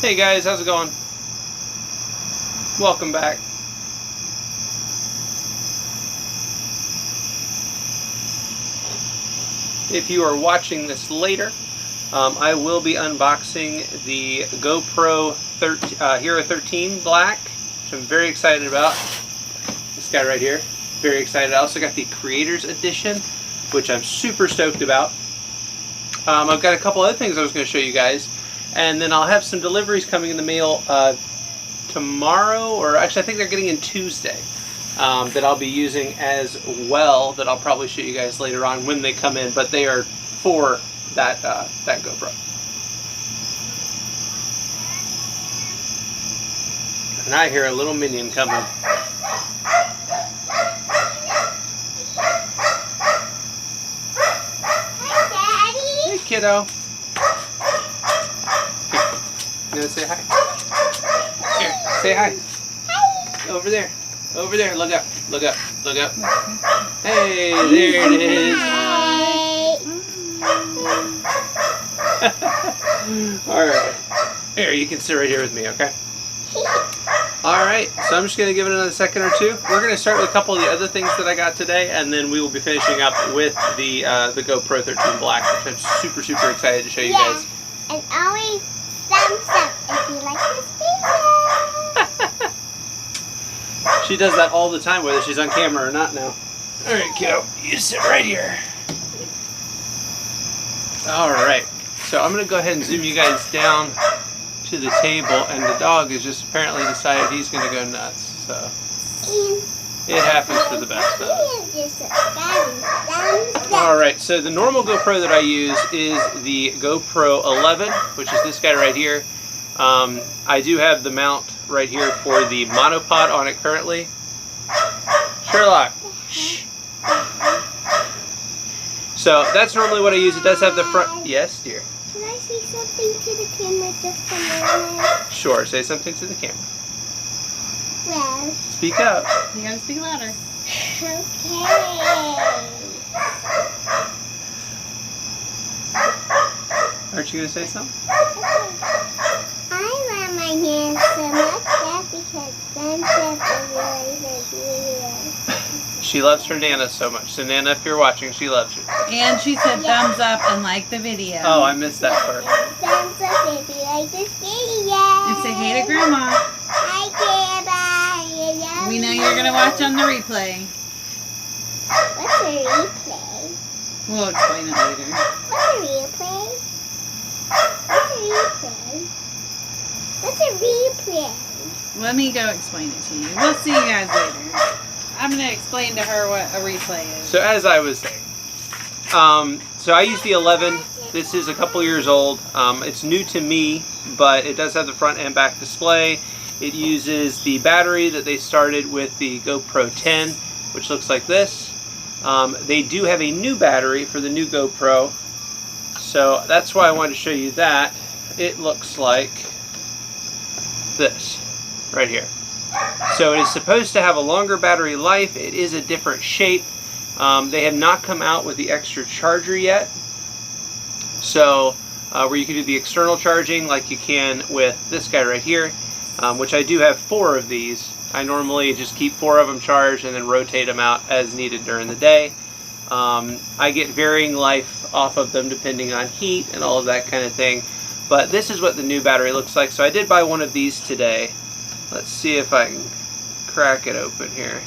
Hey guys, how's it going? Welcome back. If you are watching this later, I will be unboxing the GoPro Hero 13 Black, which I'm very excited about. This guy right here, very excited. I also got the Creators Edition, which I'm super stoked about. I've got a couple other things I was going to show you guys, and then I'll have some deliveries coming in the mail tomorrow, or actually I think they're getting in Tuesday, that I'll be using as well, that I'll probably show you guys later on when they come in, but they are for that GoPro. And I hear a little minion coming. Hi, Daddy. Hey, kiddo. You want to say hi? Here, say hi. Hi. Over there. Over there. Look up. Look up. Look up. Hey, there it is. Hi. Alright. Here, you can sit right here with me, okay? Alright, so I'm just going to give it another second or two. We're going to start with a couple of the other things that I got today, and then we will be finishing up with the GoPro 13 Black, which I'm super, super excited to show you guys. And always thumbs up if you like this video. She does that all the time, whether she's on camera or not now. Alright, kiddo, you sit right here. Alright, so I'm going to go ahead and zoom you guys down to the table, and the dog has just apparently decided he's going to go nuts, so it happens to the best of us. Alright, so the normal GoPro that I use is the GoPro 11, which is this guy right here. I do have the mount right here for the monopod on it currently. Sherlock. Shh. So that's normally what I use. It does have the front. Yes, dear. Can I say something to the camera just a moment? Sure, say something to the camera. Well, Speak up. You gotta speak louder. okay. Aren't you going to say something? I love my hands so much that because thumbs up is really big video. She loves her Nana so much. So Nana, if you're watching, she loves you. And she said thumbs up and like the video. Oh, I missed that part. Thumbs up if you like this video. And say hey to Grandma. Hi, Grandma. We know you're gonna watch on the replay. What's a replay? We'll explain it later. What's a replay? What's a replay? What's a replay? Let me go explain it to you. We'll see you guys later. I'm gonna explain to her what a replay is. So as I was saying, so I use the 11. This is a couple years old. It's new to me, but it does have the front and back display. It uses the battery that they started with the GoPro 10, which looks like this. They do have a new battery for the new GoPro, so that's why I wanted to show you that. It looks like this right here. So it is supposed to have a longer battery life. It is a different shape. They have not come out with the extra charger yet, so where you can do the external charging like you can with this guy right here, which I do have 4 of these. I normally just keep 4 of them charged and then rotate them out as needed during the day. I get varying life off of them depending on heat and all of that kind of thing, but this is what the new battery looks like. So I did buy one of these today. Let's see if I can crack it open here.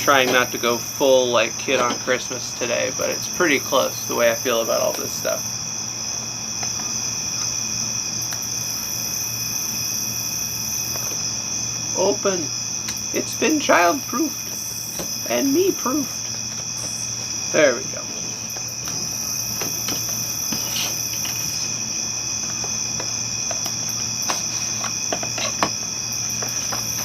Trying not to go full like Kid on Christmas today, but it's pretty close the way I feel about all this stuff. Open. It's been child-proofed and me-proofed. There we go.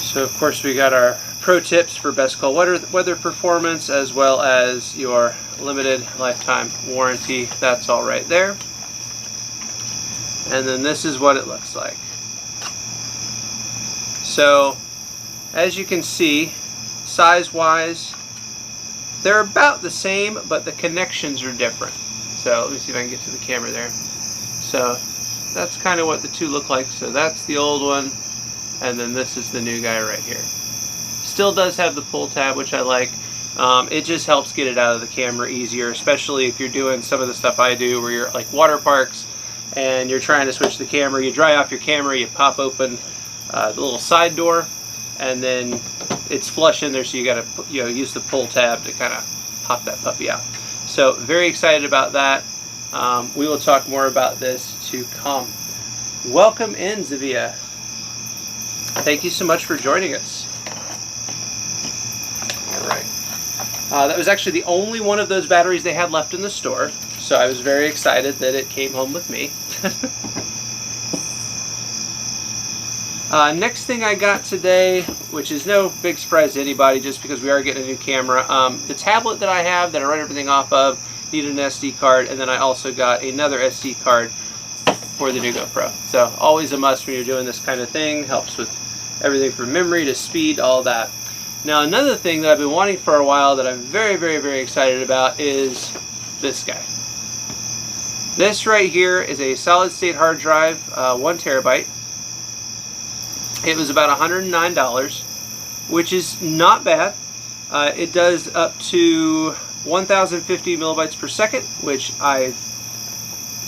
So of course we got our pro tips for best cold weather performance, as well as your limited lifetime warranty. That's all right there. And then this is what it looks like. So as you can see, size wise, They're about the same, but the connections are different. So let me see if I can get to the camera there. So that's kind of what the two look like. So that's the old one, and then this is the new guy right here. Still does have the pull tab, which I like. It just helps get it out of the camera easier, especially if you're doing some of the stuff I do where you're like water parks and you're trying to switch the camera. You dry off your camera, you pop open the little side door, and then it's flush in there, so you got to use the pull tab to kind of pop that puppy out. So very excited about that. We will talk more about this to come. Welcome in, Zavia. Thank you so much for joining us. All right. That was actually the only one of those batteries they had left in the store, so I was very excited that it came home with me. Next thing I got today, which is no big surprise to anybody just because we are getting a new camera, the tablet that I have that I run everything off of needed an SD card, and then I also got another SD card for the new GoPro. So always a must when you're doing this kind of thing. Helps with everything from memory to speed, all that. Now another thing that I've been wanting for a while that I'm very, very, very excited about is this guy. This right here is a solid state hard drive, 1 terabyte. It was about $109, which is not bad. It does up to 1050 millibytes per second, which I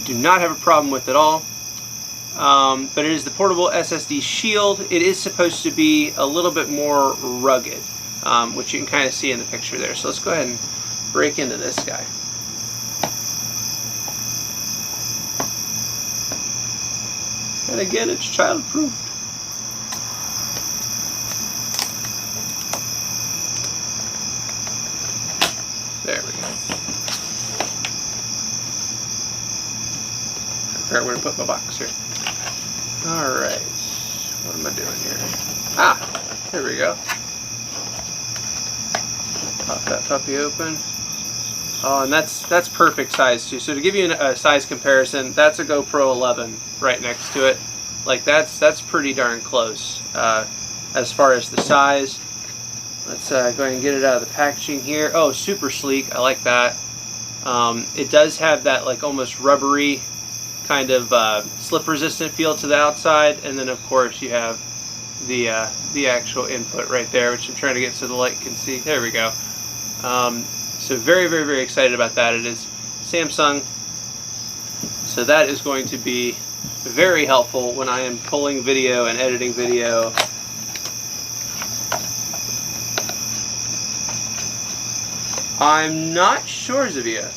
do not have a problem with at all. But it is the portable SSD Shield. It is supposed to be a little bit more rugged, which you can kind of see in the picture there. So let's go ahead and break into this guy. And again, it's child-proof. There we go. Figure out where to put my box here. Alright. What am I doing here? Ah! There we go. Pop that puppy open. Oh, and that's perfect size too. So to give you a size comparison, that's a GoPro 11 right next to it. Like that's pretty darn close as far as the size. Let's go ahead and get it out of the packaging here. Oh, super sleek. I like that. It does have that like almost rubbery kind of slip resistant feel to the outside, and then of course you have the actual input right there, which I'm trying to get so the light can see. There we go. So very, very, very excited about that. It is Samsung, so that is going to be very helpful when I am pulling video and editing video. I'm not sure, Zavia.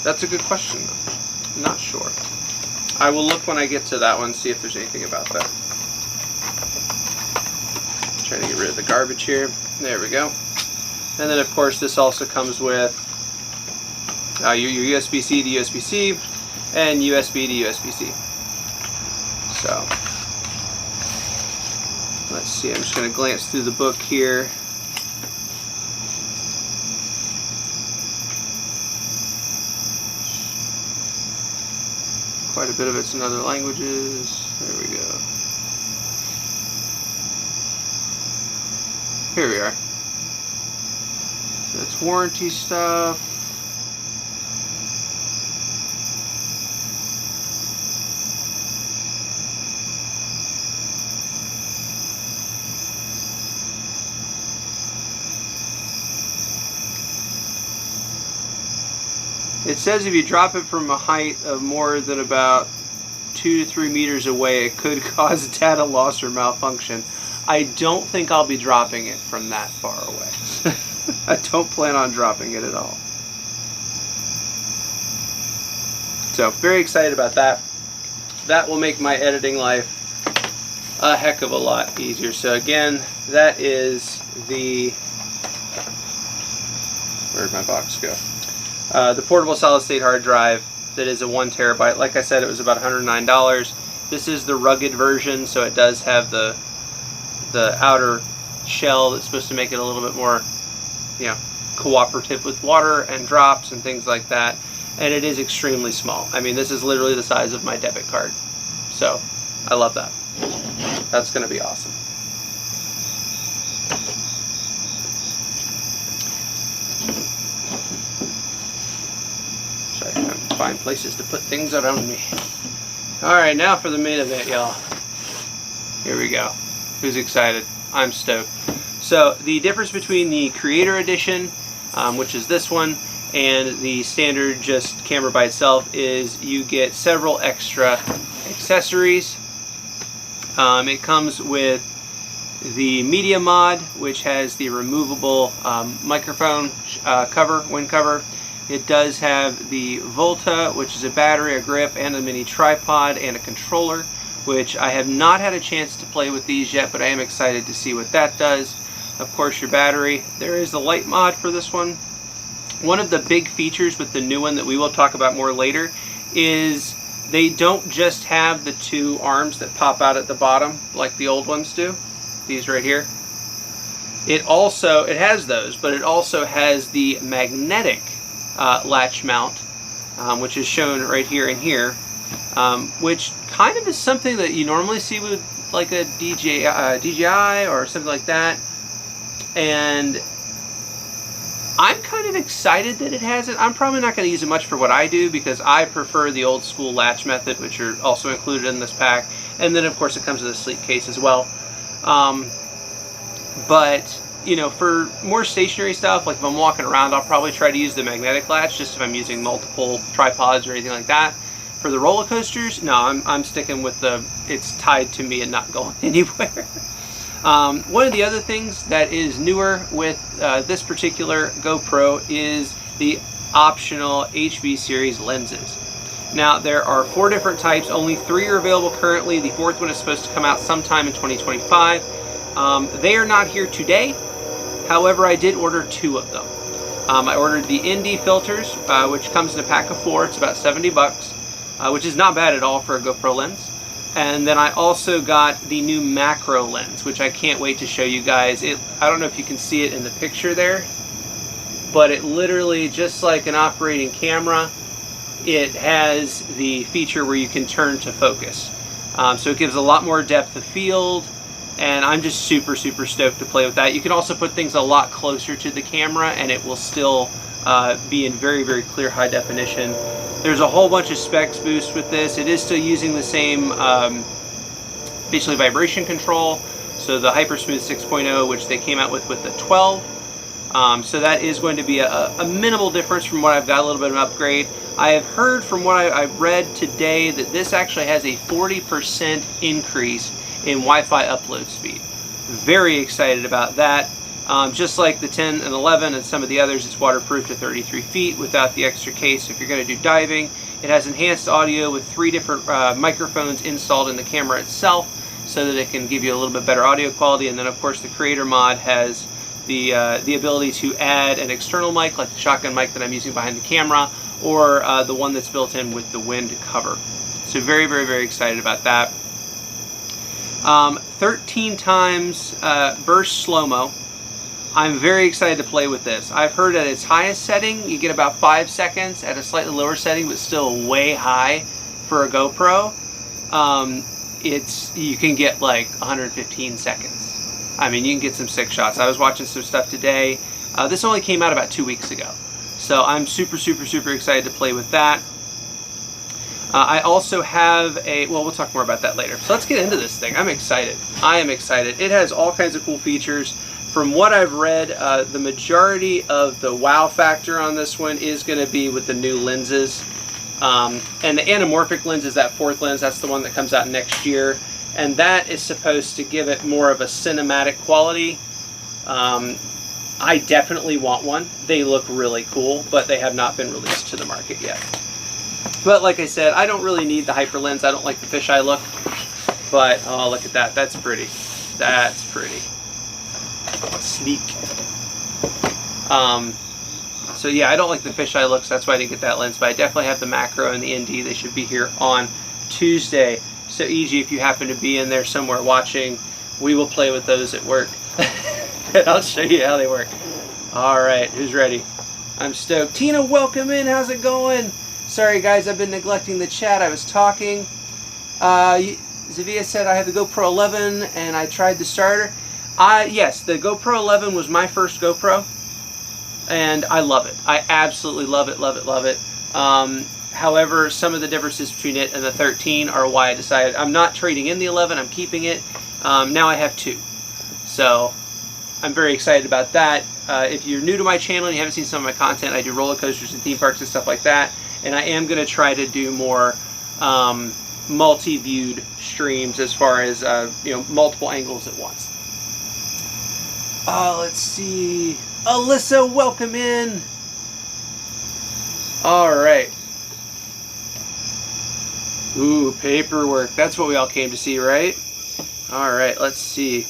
That's a good question, though. I'm not sure. I will look when I get to that one, see if there's anything about that. Trying to get rid of the garbage here. There we go. And then, of course, this also comes with your USB-C to USB-C and USB to USB-C. So, let's see. I'm just going to glance through the book here. Quite a bit of it's in other languages. There we go. Here we are. So that's warranty stuff. It says if you drop it from a height of more than about 2 to 3 meters away, it could cause data loss or malfunction. I don't think I'll be dropping it from that far away. I don't plan on dropping it at all. So, very excited about that. That will make my editing life a heck of a lot easier. So again, that is the... Where'd my box go? The portable solid state hard drive that is a 1 terabyte. Like I said, it was about $109. This is the rugged version, so it does have the outer shell that's supposed to make it a little bit more, cooperative with water and drops and things like that. And it is extremely small. I mean, this is literally the size of my debit card. So, I love that. That's going to be awesome. find places to put things around me. Alright, now for the main event, y'all. Here we go. Who's excited? I'm stoked. So, the difference between the Creator Edition, which is this one, and the standard just camera by itself is you get several extra accessories. It comes with the Media Mod, which has the removable microphone cover, wind cover. It does have the Volta, which is a battery, a grip, and a mini tripod, and a controller, which I have not had a chance to play with these yet, but I am excited to see what that does. Of course, your battery. There is the light mod for this one. One of the big features with the new one that we will talk about more later is they don't just have the two arms that pop out at the bottom like the old ones do. These right here. It has those, but it also has the magnetic latch mount, which is shown right here and here, which kind of is something that you normally see with like a DJI or something like that. And I'm kind of excited that it has it. I'm probably not going to use it much for what I do because I prefer the old school latch method, which are also included in this pack. And then of course it comes with a sleek case as well. But you know, for more stationary stuff, like if I'm walking around, I'll probably try to use the magnetic latch, just if I'm using multiple tripods or anything like that. For the roller coasters, no, I'm sticking with it's tied to me and not going anywhere. One of the other things that is newer with this particular GoPro is the optional HB series lenses. Now, there are 4 different types. Only 3 are available currently. The 4th one is supposed to come out sometime in 2025. They are not here today. However, I did order 2 of them. I ordered the ND filters, which comes in a pack of 4. It's about $70, which is not bad at all for a GoPro lens. And then I also got the new macro lens, which I can't wait to show you guys. I don't know if you can see it in the picture there, but it literally, just like an operating camera, it has the feature where you can turn to focus. So it gives a lot more depth of field, and I'm just super stoked to play with that. You can also put things a lot closer to the camera and it will still be in very clear high definition. There's a whole bunch of specs boost with this. It is still using the same basically vibration control, so the Hypersmooth 6.0, which they came out with the 12. So that is going to be a minimal difference from what I've got, a little bit of an upgrade. I have heard from what I read today that this actually has a 40% increase in Wi-Fi upload speed. Very excited about that. Just like the 10 and 11 and some of the others, it's waterproof to 33 feet without the extra case. So if you're going to do diving, it has enhanced audio with 3 different microphones installed in the camera itself so that it can give you a little bit better audio quality. And then of course the Creator Mod has the ability to add an external mic, like the shotgun mic that I'm using behind the camera, or the one that's built in with the wind cover. So very excited about that. 13 times burst slow-mo. I'm very excited to play with this. I've heard at its highest setting, you get about 5 seconds. At a slightly lower setting, but still way high for a GoPro, you can get like 115 seconds. I mean, you can get some sick shots. I was watching some stuff today. This only came out about 2 weeks ago. So I'm super excited to play with that. I also have well, we'll talk more about that later. So let's get into this thing. I'm excited. I am excited. It has all kinds of cool features. From what I've read, the majority of the wow factor on this one is going to be with the new lenses. And the anamorphic lens is that 4th lens. That's the one that comes out next year. And that is supposed to give it more of a cinematic quality. I definitely want one. They look really cool, but they have not been released to the market yet. But like I said, I don't really need the hyper lens. I don't like the fisheye look. But, oh, look at that. That's pretty. That's pretty. Sleek. So yeah, I don't like the fisheye looks. That's why I didn't get that lens. But I definitely have the macro and the ND. They should be here on Tuesday. So EG, if you happen to be in there somewhere watching, we will play with those at work. And I'll show you how they work. Alright, who's ready? I'm stoked. Tina, welcome in. How's it going? Sorry guys, I've been neglecting the chat. I was talking. Zavia said I have the GoPro 11 and I tried the starter. Yes, the GoPro 11 was my first GoPro. And I love it. I absolutely love it. However, some of the differences between it and the 13 are why I decided I'm not trading in the 11, I'm keeping it. Now I have 2. So I'm very excited about that. If you're new to my channel and you haven't seen some of my content, I do roller coasters and theme parks and stuff like that. And I am going to try to do more multi-viewed streams as far as multiple angles at once. Let's see. Alyssa, welcome in. All right. Ooh, paperwork. That's what we all came to see, right? All right, let's see.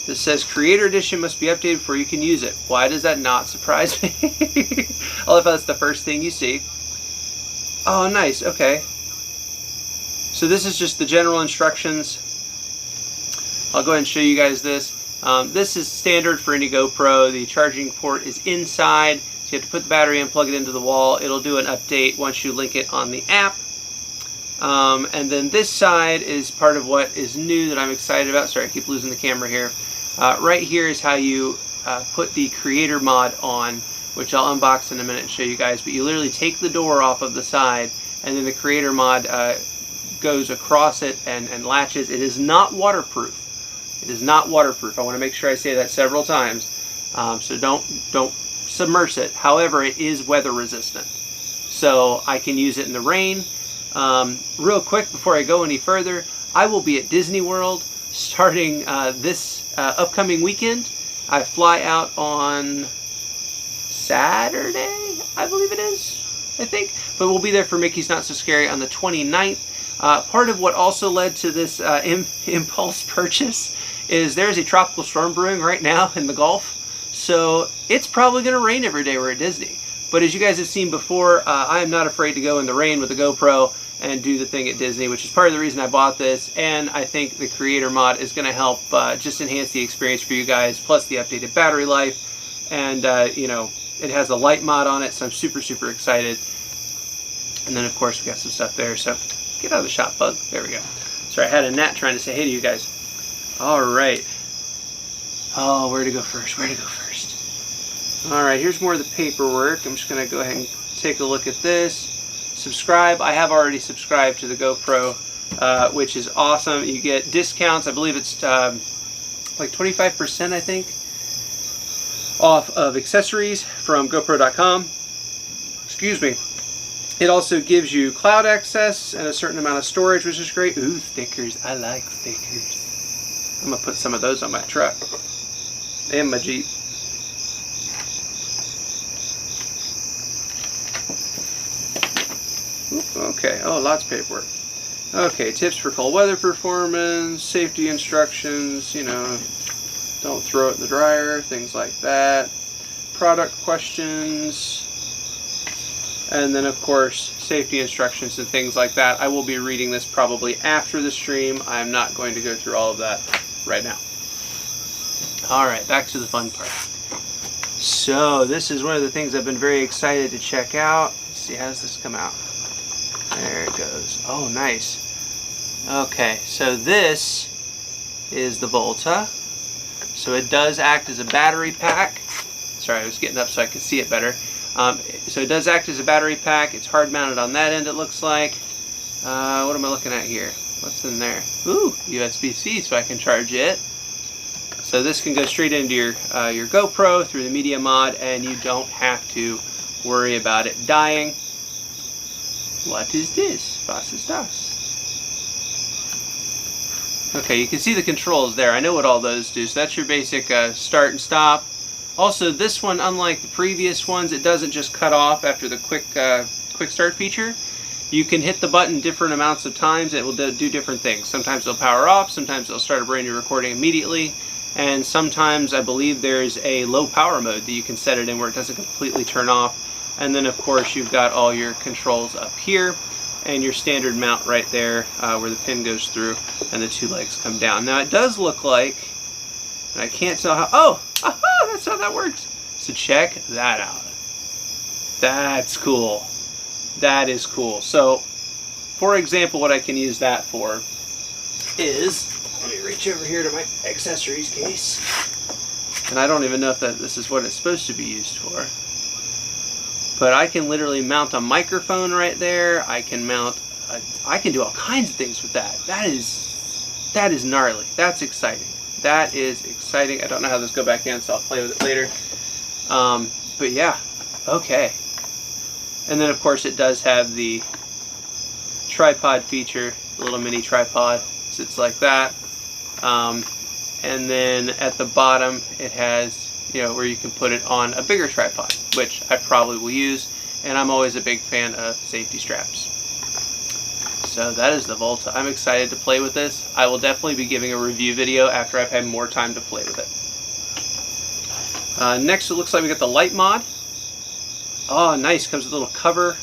This says Creator Edition must be updated before you can use it. Why does that not surprise me? I love how that's the first thing you see. Oh, nice. Okay. So this is just the general instructions. I'll go ahead and show you guys this. This is standard for any GoPro. The charging port is inside. So you have to put the battery in, plug it into the wall. It'll do an update once you link it on the app. And then this side is part of what is new that I'm excited about. Sorry, I keep losing the camera here. Right here is how you put the creator mod on, which I'll unbox in a minute and show you guys. But you literally take the door off of the side, and then the creator mod goes across it and latches. It is not waterproof. It is not waterproof. I want to make sure I say that several times. So don't submerge it. However, it is weather resistant. So I can use it in the rain. Real quick before I go any further, I will be at Disney World starting this upcoming weekend. I fly out on Saturday, I believe it is, I think. But we'll be there for Mickey's Not So Scary on the 29th. Part of what also led to this impulse purchase is there's a tropical storm brewing right now in the Gulf. So it's probably going to rain every day we're at Disney. But as you guys have seen before, I am not afraid to go in the rain with the GoPro and do the thing at Disney, which is part of the reason I bought this. And I think the creator mod is going to help just enhance the experience for you guys, plus the updated battery life. And, it has a light mod on it, so I'm super, super excited. And then, of course, we got some stuff there. So get out of the shot, bug. There we go. Sorry, I had a gnat trying to say hey to you guys. All right. Oh, where to go first? Where to go first? All right, here's more of the paperwork. I'm just going to go ahead and take a look at this. Subscribe. I have already subscribed to the GoPro, which is awesome. You get discounts. I believe it's like 25%, I think, off of accessories from GoPro.com. Excuse me. It also gives you cloud access and a certain amount of storage, which is great. Ooh, stickers. I like stickers. I'm going to put some of those on my truck and my Jeep. Okay, oh, lots of paperwork. Okay, tips for cold weather performance, safety instructions, don't throw it in the dryer, things like that. Product questions. And then, of course, safety instructions and things like that. I will be reading this probably after the stream. I'm not going to go through all of that right now. All right, back to the fun part. So this is one of the things I've been very excited to check out. Let's see, how does this come out? There it goes. Oh, nice. Okay, so this is the Volta. So it does act as a battery pack. Sorry, I was getting up so I could see it better. So it does act as a battery pack. It's hard mounted on that end, it looks like. What am I looking at here? What's in there? Ooh, USB-C, so I can charge it. So this can go straight into your GoPro through the media mod, and you don't have to worry about it dying. What is this? Was ist das? Okay, you can see the controls there. I know what all those do. So that's your basic start and stop. Also, this one, unlike the previous ones, it doesn't just cut off after the quick start feature. You can hit the button different amounts of times. It will do different things. Sometimes it'll power off. Sometimes it'll start a brand new recording immediately. And sometimes I believe there's a low power mode that you can set it in where it doesn't completely turn off. And then, of course, you've got all your controls up here and your standard mount right there where the pin goes through and the two legs come down. Now, it does look like, and I can't tell how, oh, that's how that works. So check that out. That's cool. That is cool. So, for example, what I can use that for is, let me reach over here to my accessories case. And I don't even know if this is what it's supposed to be used for. But I can literally mount a microphone right there. I can mount, I can do all kinds of things with that. That is gnarly. That's exciting. That is exciting. I don't know how this go back in, so I'll play with it later. But yeah, okay. And then of course it does have the tripod feature, the little mini tripod. Sits like that. And then at the bottom it has, you know, where you can put it on a bigger tripod, which I probably will use, and I'm always a big fan of safety straps. So that is the Volta. I'm excited to play with this. I will definitely be giving a review video after I've had more time to play with it. Next it looks like we got the light mod. Oh nice, comes with a little cover,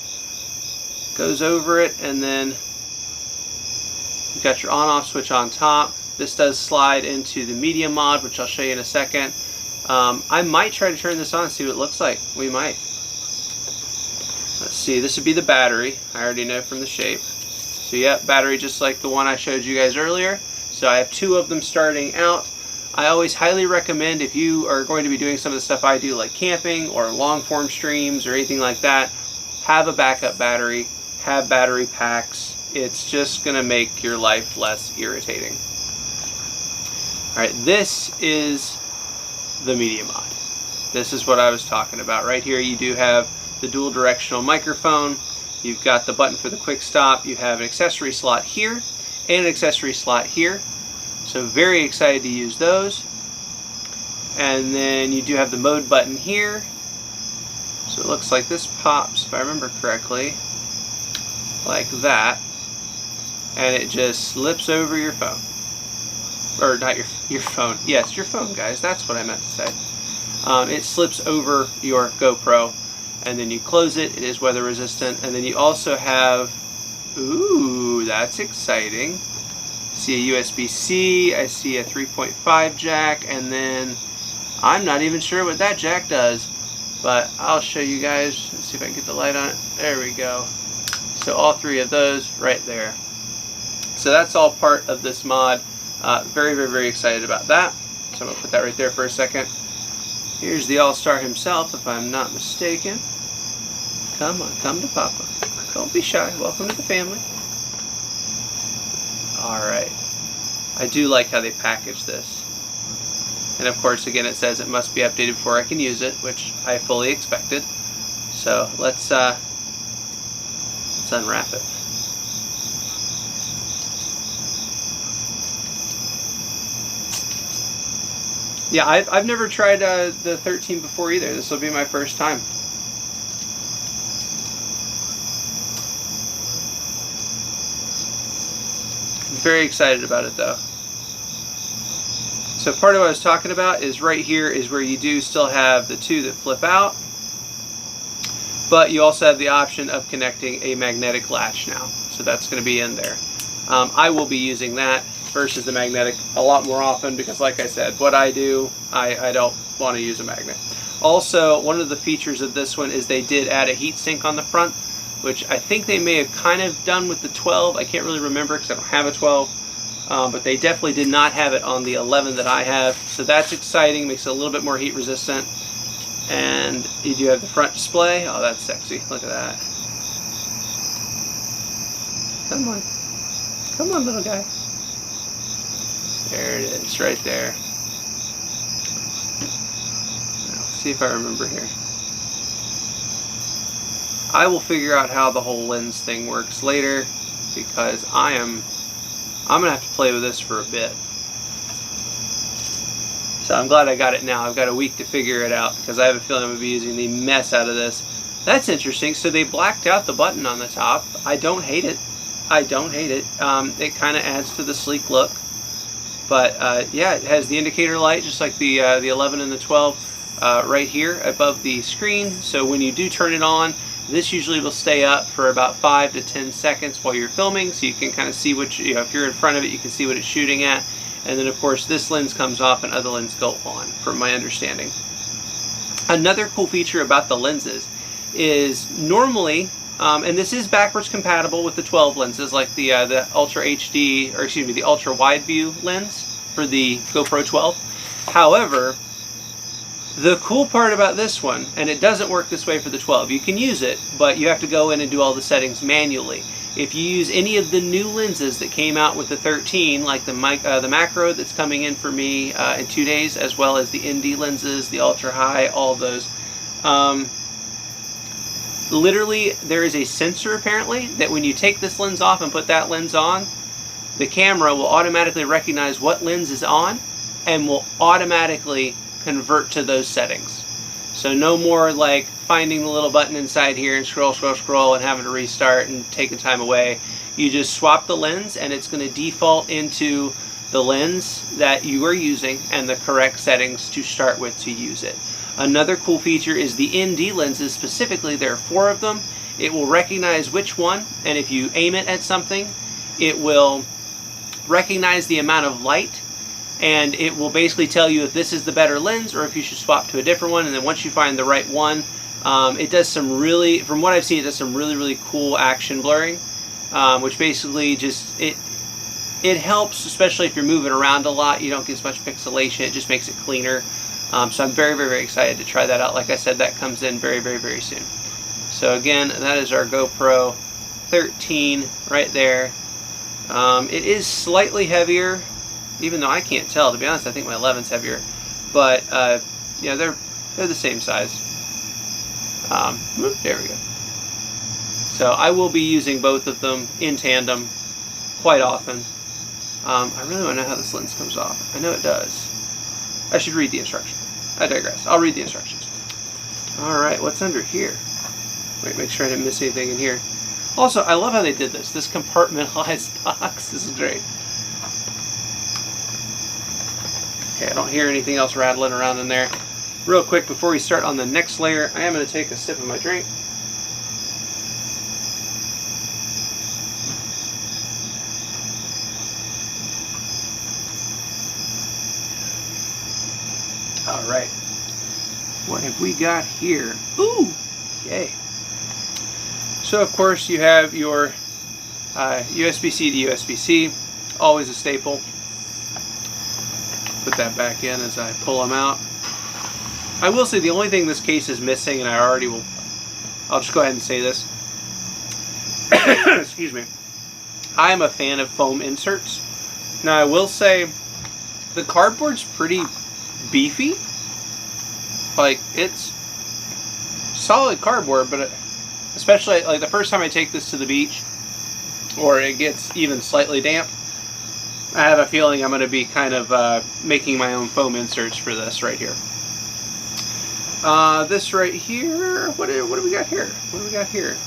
goes over it, and then you've got your on-off switch on top. This does slide into the medium mod, which I'll show you in a second. I might try to turn this on and see what it looks like. We might. Let's see, this would be the battery. I already know from the shape. So yeah, battery just like the one I showed you guys earlier. So I have two of them starting out. I always highly recommend, if you are going to be doing some of the stuff I do, like camping or long form streams or anything like that, have a backup battery, have battery packs. It's just going to make your life less irritating. Alright, this is the media mod. This is what I was talking about. Right here you do have the dual directional microphone. You've got the button for the quick stop. You have an accessory slot here and an accessory slot here. So very excited to use those. And then you do have the mode button here. So it looks like this pops, if I remember correctly, like that. And it just slips over your phone. Or not your phone. Yes, your phone, guys. That's what I meant to say. It slips over your GoPro, and then you close it. It is weather resistant. And then you also have, ooh, that's exciting. I see a USB-C. I see a 3.5 jack, and then I'm not even sure what that jack does, but I'll show you guys. Let's see if I can get the light on it. There we go. So all three of those right there. So that's all part of this mod. Very, very, very excited about that. So I'm going to put that right there for a second. Here's the all-star himself, if I'm not mistaken. Come on, come to Papa. Don't be shy. Welcome to the family. Alright. I do like how they package this. And of course, again, it says it must be updated before I can use it, which I fully expected. So let's unwrap it. Yeah, I've never tried the 13 before either. This will be my first time. I'm very excited about it though. So part of what I was talking about is right here is where you do still have the two that flip out. But you also have the option of connecting a magnetic latch now. So that's going to be in there. I will be using that versus the magnetic a lot more often because, like I said, what I do, I don't want to use a magnet. Also, one of the features of this one is they did add a heat sink on the front, which I think they may have kind of done with the 12. I can't really remember because I don't have a 12. But they definitely did not have it on the 11 that I have. So that's exciting, makes it a little bit more heat resistant. And you do have the front display. Oh, that's sexy. Look at that. Come on. Come on, little guy. There it is, right there. Now, let's see if I remember here. I will figure out how the whole lens thing works later because I'm gonna have to play with this for a bit. So I'm glad I got it now. I've got a week to figure it out because I have a feeling I'm gonna be using the mess out of this. That's interesting. So they blacked out the button on the top. I don't hate it. I don't hate it. It kind of adds to the sleek look. But yeah, it has the indicator light just like the 11 and the 12 right here above the screen. So when you do turn it on, this usually will stay up for about 5 to 10 seconds while you're filming, so you can kind of see what you know, if you're in front of it, you can see what it's shooting at. And then of course this lens comes off and other lenses go on, from my understanding. Another cool feature about the lenses is normally, and this is backwards compatible with the 12 lenses, like the Ultra HD, or excuse me, the Ultra Wide View lens for the GoPro 12. However, The cool part about this one, and it doesn't work this way for the 12, you can use it, but you have to go in and do all the settings manually. If you use any of the new lenses that came out with the 13, like the macro that's coming in for me in 2 days, as well as the ND lenses, the ultra high, all of those, literally there is a sensor apparently that when you take this lens off and put that lens on, the camera will automatically recognize what lens is on and will automatically convert to those settings. So no more like finding the little button inside here and scroll and having to restart and taking time away. You just swap the lens and it's going to default into the lens that you are using and the correct settings to start with to use it. Another cool feature is the ND lenses specifically. There are 4 of them. It will recognize which one, and if you aim it at something, it will recognize the amount of light, and it will basically tell you if this is the better lens or if you should swap to a different one. And then once you find the right one, it does some really, from what I've seen, it does some really cool action blurring, which basically just, it helps, especially if you're moving around a lot. You don't get as much pixelation. It just makes it cleaner. So I'm very excited to try that out. Like I said, that comes in very soon. So again, that is our GoPro 13 right there. It is slightly heavier, even though I can't tell. To be honest, I think my 11's heavier. But yeah, they're the same size. There we go. So I will be using both of them in tandem quite often. I really want to know how this lens comes off. I know it does. I should read the instructions. I digress. I'll read the instructions. Alright, what's under here? Wait, make sure I didn't miss anything in here. Also, I love how they did this. This compartmentalized box. This is great. Okay, I don't hear anything else rattling around in there. Real quick, before we start on the next layer, I am going to take a sip of my drink. Alright, what have we got here? Ooh, yay. So of course you have your USB-C to USB-C, always a staple. Put that back in as I pull them out. I will say the only thing this case is missing, and I'll just go ahead and say this. Excuse me. I am a fan of foam inserts. Now I will say the cardboard's pretty beefy. Like, it's solid cardboard, but especially like the first time I take this to the beach or it gets even slightly damp, I have a feeling I'm going to be kind of making my own foam inserts for this right here. This right here, what do we got here? What do we got here?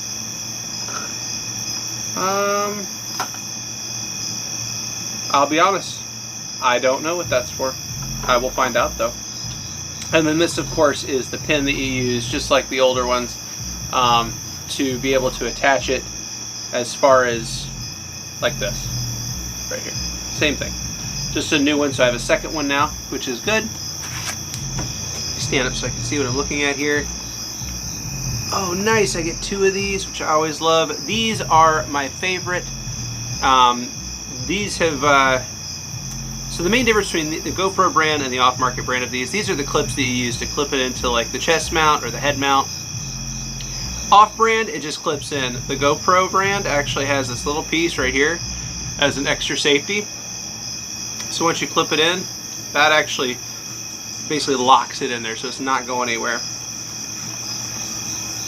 I'll be honest, I don't know what that's for. I will find out though. And then this, of course, is the pin that you use, just like the older ones, to be able to attach it as far as like this, right here. Same thing. Just a new one, so I have a second one now, which is good. Stand up so I can see what I'm looking at here. Oh, nice, I get 2 of these, which I always love. These are my favorite. These have... So the main difference between the GoPro brand and the off-market brand of these are the clips that you use to clip it into like the chest mount or the head mount. Off-brand, it just clips in. The GoPro brand actually has this little piece right here as an extra safety. So once you clip it in, that actually basically locks it in there, so it's not going anywhere.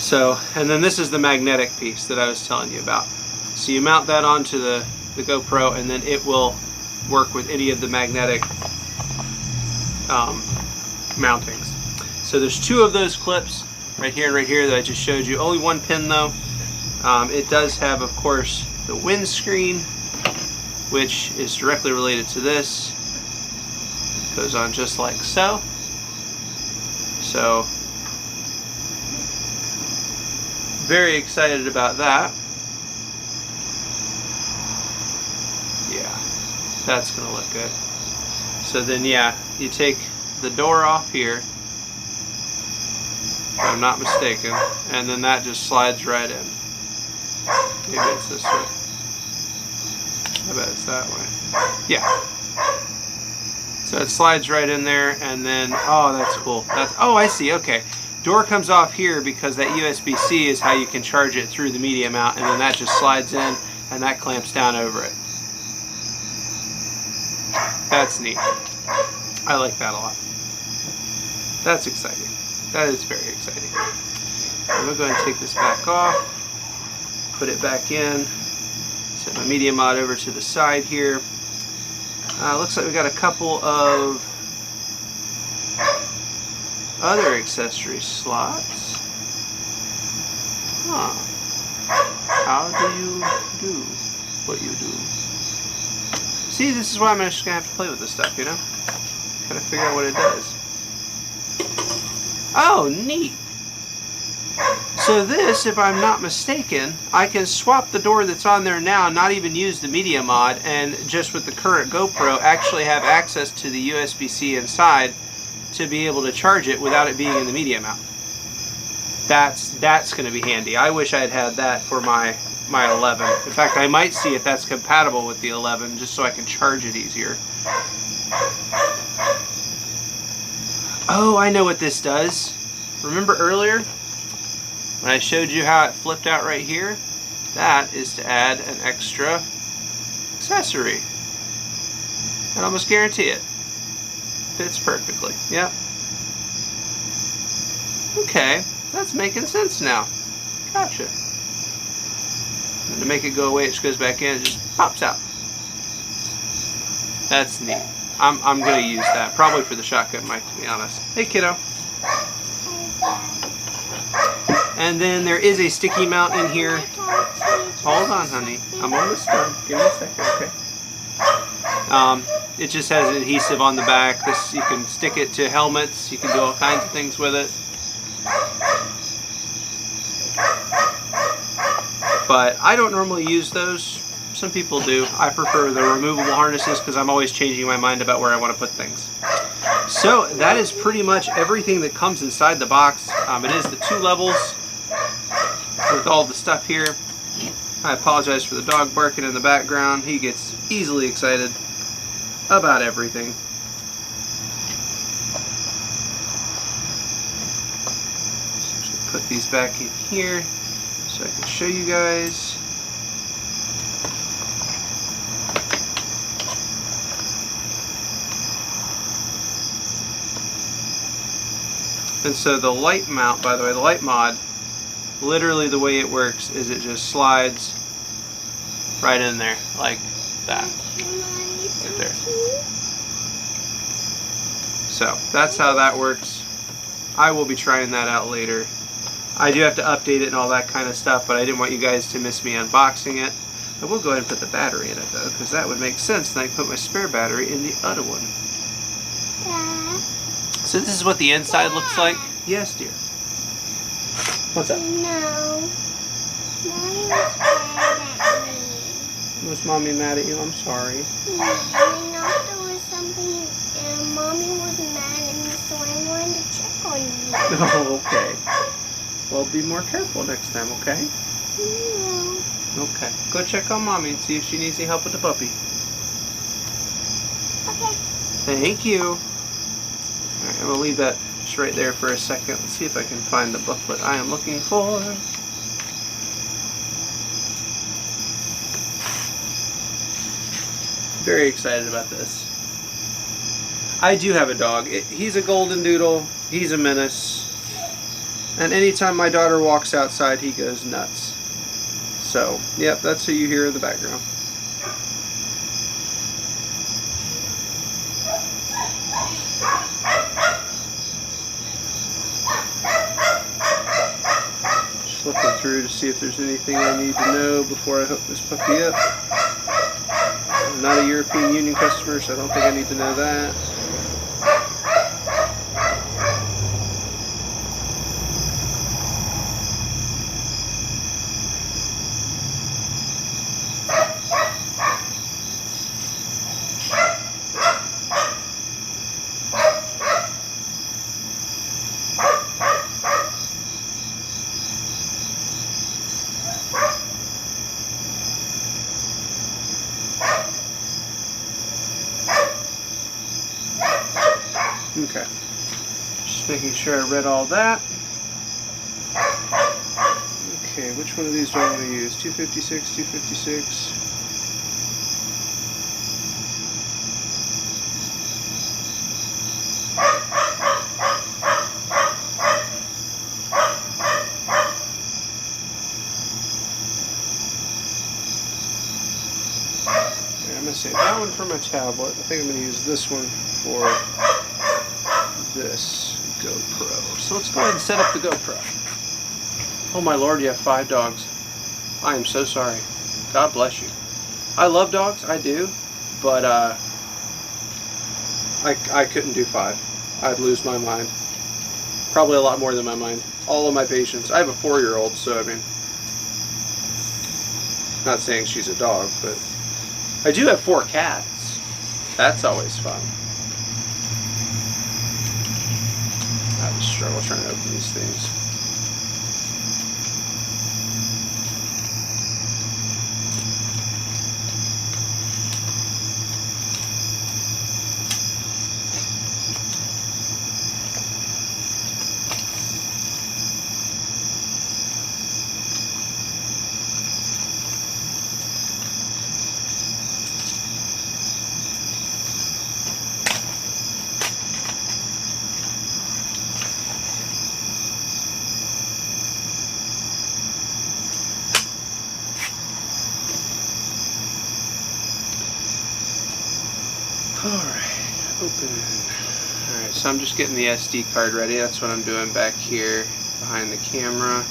So, and then this is the magnetic piece that I was telling you about. So you mount that onto the GoPro, and then it will work with any of the magnetic mountings. So there's 2 of those clips, right here and right here, that I just showed you. Only 1 pin though. It does have, of course, the windscreen, which is directly related to this. Goes on just like so. So, very excited about that. Yeah, that's gonna look good. So then, yeah, you take the door off here, if I'm not mistaken, and then that just slides right in. Maybe it's this way. I bet it's that way. Yeah. So it slides right in there, and then, oh, that's cool. Oh, I see, okay. Door comes off here because that USB-C is how you can charge it through the media mount, and then that just slides in, and that clamps down over it. That's neat. I like that a lot. That's exciting. That is very exciting. I'm going to go ahead and take this back off, put it back in, set my media mod over to the side here. Looks like we got a couple of other accessory slots. Huh. How do you do what you do? See, this is why I'm just going to have to play with this stuff, you know? Gotta figure out what it does. Oh, neat! So this, if I'm not mistaken, I can swap the door that's on there now, not even use the media mod, and just with the current GoPro actually have access to the USB-C inside to be able to charge it without it being in the media mount. That's going to be handy. I wish I'd had that for my 11. In fact, I might see if that's compatible with the 11 just so I can charge it easier. Oh, I know what this does. Remember earlier when I showed you how it flipped out right here? That is to add an extra accessory. I can almost guarantee it. Fits perfectly. Yep. Okay, that's making sense now. Gotcha. And to make it go away, it just goes back in and just pops out. That's neat. I'm going to use that, probably for the shotgun mic, to be honest. Hey, kiddo. And then there is a sticky mount in here. Hold on, honey. I'm almost done. Give me a second, okay? It just has adhesive on the back. This, you can stick it to helmets. You can do all kinds of things with it. But I don't normally use those. Some people do. I prefer the removable harnesses because I'm always changing my mind about where I want to put things. So that is pretty much everything that comes inside the box. It is the 2 levels with all the stuff here. I apologize for the dog barking in the background. He gets easily excited about everything. Just put these back in here so I can show you guys. And so the light mount, by the way, the light mod, literally the way it works is it just slides right in there, like that. Right there. So that's how that works. I will be trying that out later. I do have to update it and all that kind of stuff, but I didn't want you guys to miss me unboxing it. I will go ahead and put the battery in it though, because that would make sense. Then I can put my spare battery in the other one. So this is what the inside looks like. Yes, dear. What's up? No. Mommy was mad at me. Was Mommy mad at you? I'm sorry. Yeah, I know there was something, and Mommy was mad at me, so I wanted to check on you. Oh, okay. Well, be more careful next time, okay? No. Okay. Go check on Mommy and see if she needs any help with the puppy. Okay. Thank you. Alright, I'm going to leave that just right there for a second. Let's see if I can find the booklet I am looking for. Very excited about this. I do have a dog. He's a golden doodle. He's a menace. And anytime my daughter walks outside, he goes nuts. So, yep, that's who you hear in the background. Just looking through to see if there's anything I need to know before I hook this puppy up. I'm not a European Union customer, so I don't think I need to know that. Okay. Just making sure I read all that. Okay, which one of these do I want to use? 256, 256. Okay, I'm going to save that one for my tablet. I think I'm going to use this one for this GoPro. So let's go ahead and set up the GoPro. Oh my lord, you have 5 dogs. I am so sorry. God bless you. I love dogs, I do, but I couldn't do 5. I'd lose my mind. Probably a lot more than my mind. All of my patience. I have a 4-year-old, so I mean, not saying she's a dog, but I do have 4 cats. That's always fun. I just struggle trying to open these things. Alright, open. Alright, so I'm just getting the SD card ready. That's what I'm doing back here behind the camera.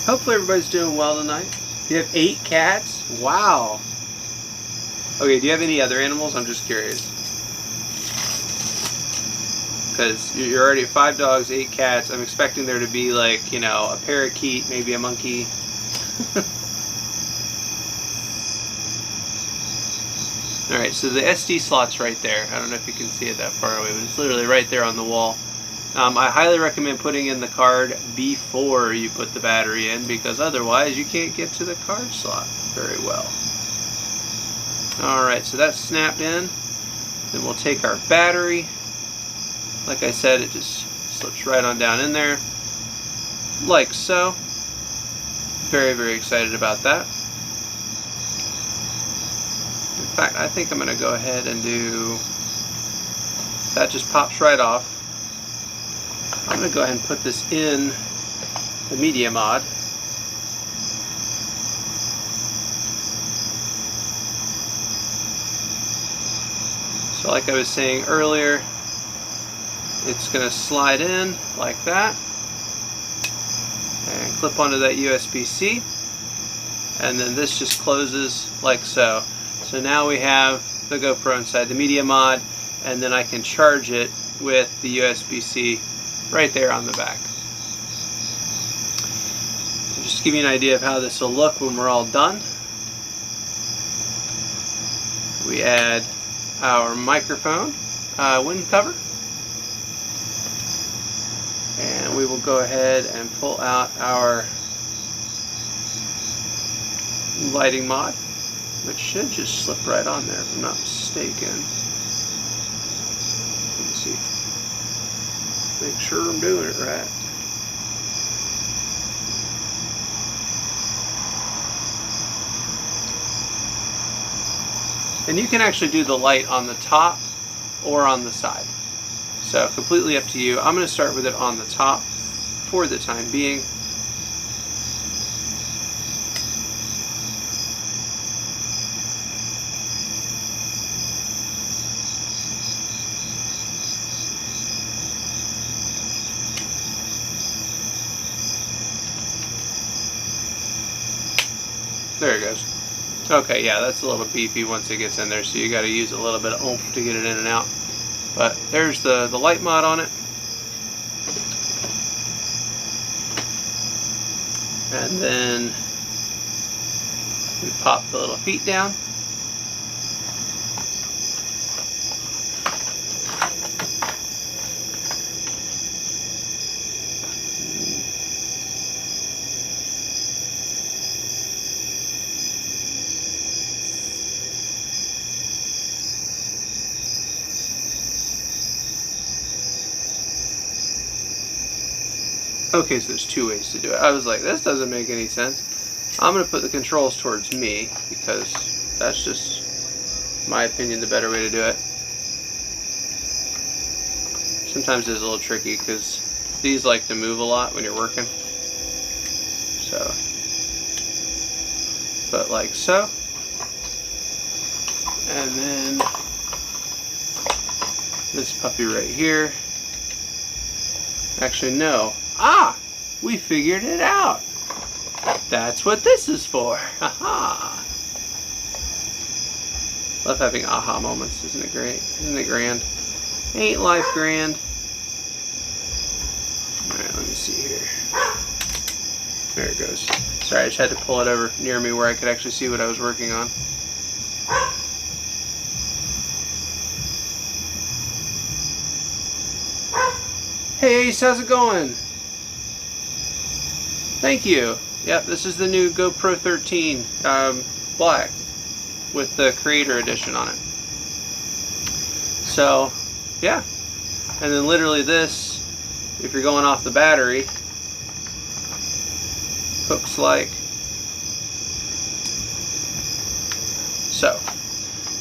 Hopefully everybody's doing well tonight. You have 8 cats? Wow. Okay, do you have any other animals? I'm just curious. Because you're already at 5 dogs, 8 cats. I'm expecting there to be like, you know, a parakeet, maybe a monkey. Alright, so the SD slot's right there. I don't know if you can see it that far away, but it's literally right there on the wall. I highly recommend putting in the card before you put the battery in, because otherwise you can't get to the card slot very well. Alright, so that's snapped in. Then we'll take our battery. Like I said, it just slips right on down in there. Like so. Very, very excited about that. In fact, I think I'm going to go ahead and do, that just pops right off. I'm going to go ahead and put this in the media mod. So like I was saying earlier, it's going to slide in like that and clip onto that USB-C, and then this just closes like so. So now we have the GoPro inside the media mod, and then I can charge it with the USB-C right there on the back. And just to give you an idea of how this will look when we're all done, we add our microphone wind cover, and we will go ahead and pull out our lighting mod, which should just slip right on there if I'm not mistaken. Let me see. Make sure I'm doing it right. And you can actually do the light on the top or on the side. So completely up to you. I'm going to start with it on the top for the time being. There it goes. Okay, yeah, that's a little beefy once it gets in there, so you got to use a little bit of oomph to get it in and out. But there's the light mod on it. And then we pop the little feet down. Okay, so there's two ways to do it. I was like, this doesn't make any sense. I'm going to put the controls towards me because that's just, my opinion, the better way to do it. Sometimes it's a little tricky because these like to move a lot when you're working. So, but like so. And then this puppy right here. Actually, no. Ah! We figured it out. That's what this is for. Haha. Love having aha moments. Isn't it great? Isn't it grand? Ain't life grand? Alright, let me see here. There it goes. Sorry, I just had to pull it over near me where I could actually see what I was working on. Hey Ace, how's it going? Thank you. Yep, this is the new GoPro 13 Black with the Creator Edition on it. So, yeah. And then literally this, if you're going off the battery, hooks like so.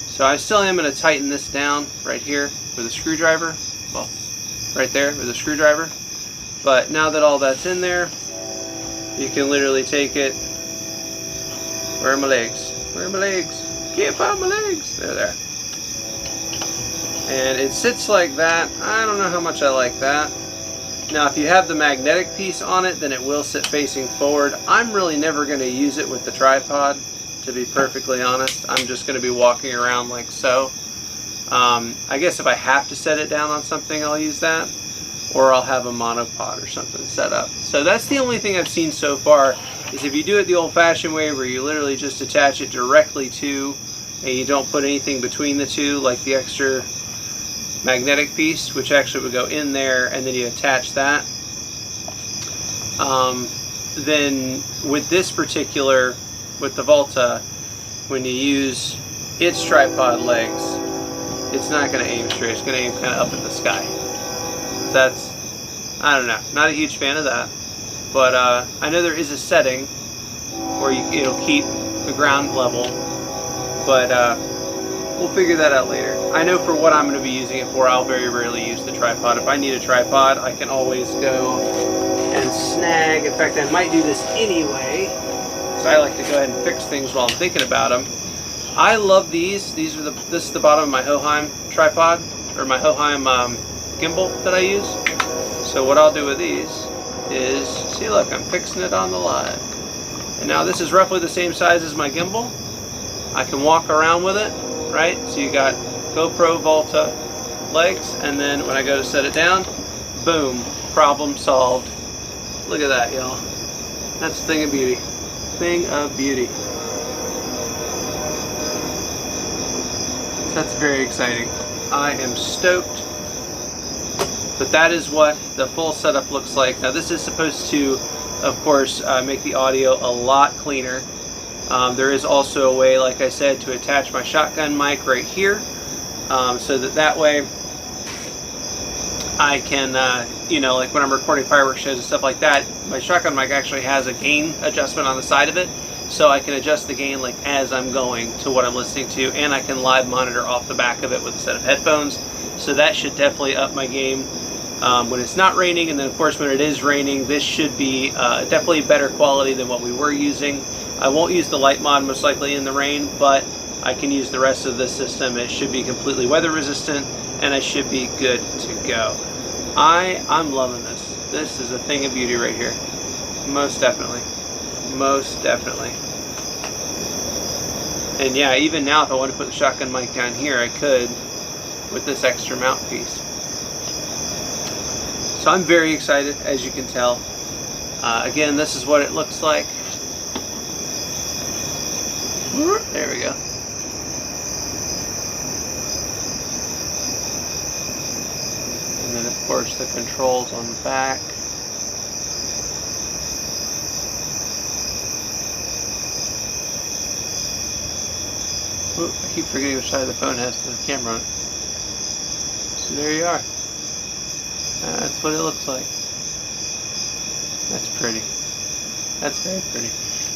So I still am going to tighten this down right here with a screwdriver. Well, right there with a screwdriver. But now that all that's in there, you can literally take it. Where are my legs? Where are my legs? Can't find my legs. They're there. And it sits like that. I don't know how much I like that. Now if you have the magnetic piece on it, then it will sit facing forward. I'm really never going to use it with the tripod, to be perfectly honest. I'm just going to be walking around like so. I guess if I have to set it down on something, I'll use that. Or I'll have a monopod or something set up. So that's the only thing I've seen so far, is if you do it the old-fashioned way where you literally just attach it directly to, and you don't put anything between the two, like the extra magnetic piece, which actually would go in there, and then you attach that. Then with this particular, with the Volta, when you use its tripod legs, it's not going to aim straight. It's going to aim kind of up at the sky. That's, I don't know, not a huge fan of that. But I know there is a setting where it'll keep the ground level, but we'll figure that out later. I know for what I'm going to be using it for, I'll very rarely use the tripod. If I need a tripod, I can always go and snag. In fact, I might do this anyway, because I like to go ahead and fix things while I'm thinking about them. I love these. This is the bottom of my Hoheim tripod, or my Hoheim gimbal that I use. So what I'll do with these is, see, look, I'm fixing it on the live. And now this is roughly the same size as my gimbal. I can walk around with it, right? So you got GoPro Volta legs, and then when I go to set it down, boom, problem solved. Look at that, y'all. That's a thing of beauty. Thing of beauty. That's very exciting. I am stoked. But that is what the full setup looks like. Now this is supposed to, of course, make the audio a lot cleaner. There is also a way, like I said, to attach my shotgun mic right here, so that way I can, you know, like when I'm recording fireworks shows and stuff like that, my shotgun mic actually has a gain adjustment on the side of it, so I can adjust the gain like as I'm going to what I'm listening to, and I can live monitor off the back of it with a set of headphones. So that should definitely up my game when it's not raining, and then of course when it is raining, this should be definitely better quality than what we were using. I won't use the light mod most likely in the rain, but I can use the rest of the system. It should be completely weather resistant, and I should be good to go. I'm loving this. This is a thing of beauty right here. Most definitely. Most definitely. And yeah, even now if I want to put the shotgun mic down here, I could with this extra mount piece. So I'm very excited, as you can tell. Again, this is what it looks like. There we go. And then of course the controls on the back. Oop, I keep forgetting which side of the phone has the camera on it. So there you are. That's what it looks like. That's pretty. That's very pretty.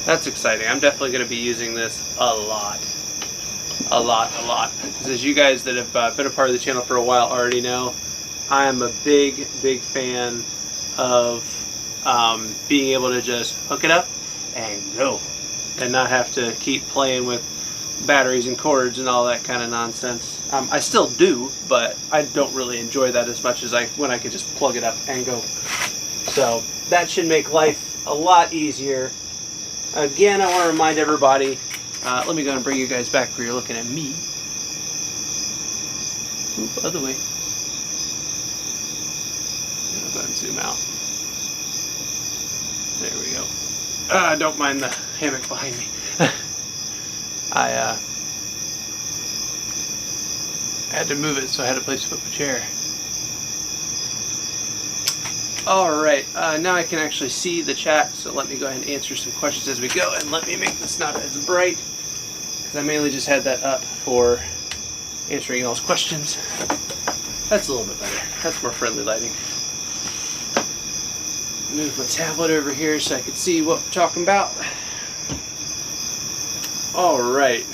That's exciting. I'm definitely going to be using this a lot. Because as you guys that have been a part of the channel for a while already know, I am a big fan of being able to just hook it up and go. And not have to keep playing with batteries and cords and all that kind of nonsense. I still do, but I don't really enjoy that as much as when I could just plug it up and go. So that should make life a lot easier. Again, I want to remind everybody, let me go and bring you guys back where you're looking at me. Oop, other way. I'll go ahead and zoom out. There we go. Don't mind the hammock behind me. I had to move it, so I had a place to put my chair. Alright, now I can actually see the chat, so let me go ahead and answer some questions as we go, and let me make this not as bright, because I mainly just had that up for answering y'all's questions. That's a little bit better. That's more friendly lighting. Move my tablet over here so I can see what we're talking about. Alright.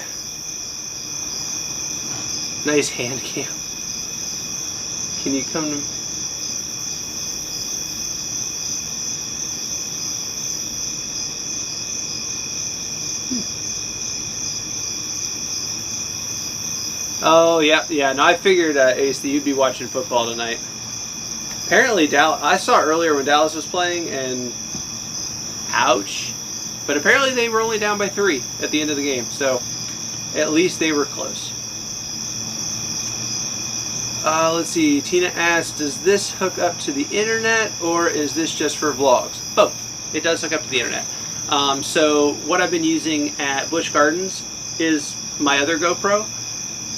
Nice hand cam. Can you come to... Oh, yeah. No, I figured, Ace, that you'd be watching football tonight. Apparently, I saw earlier when Dallas was playing, and ouch. But apparently they were only down by 3 at the end of the game, so at least they were close. Let's see, Tina asked, does this hook up to the internet, or is this just for vlogs? Both. It does hook up to the internet. So what I've been using at Busch Gardens is my other GoPro,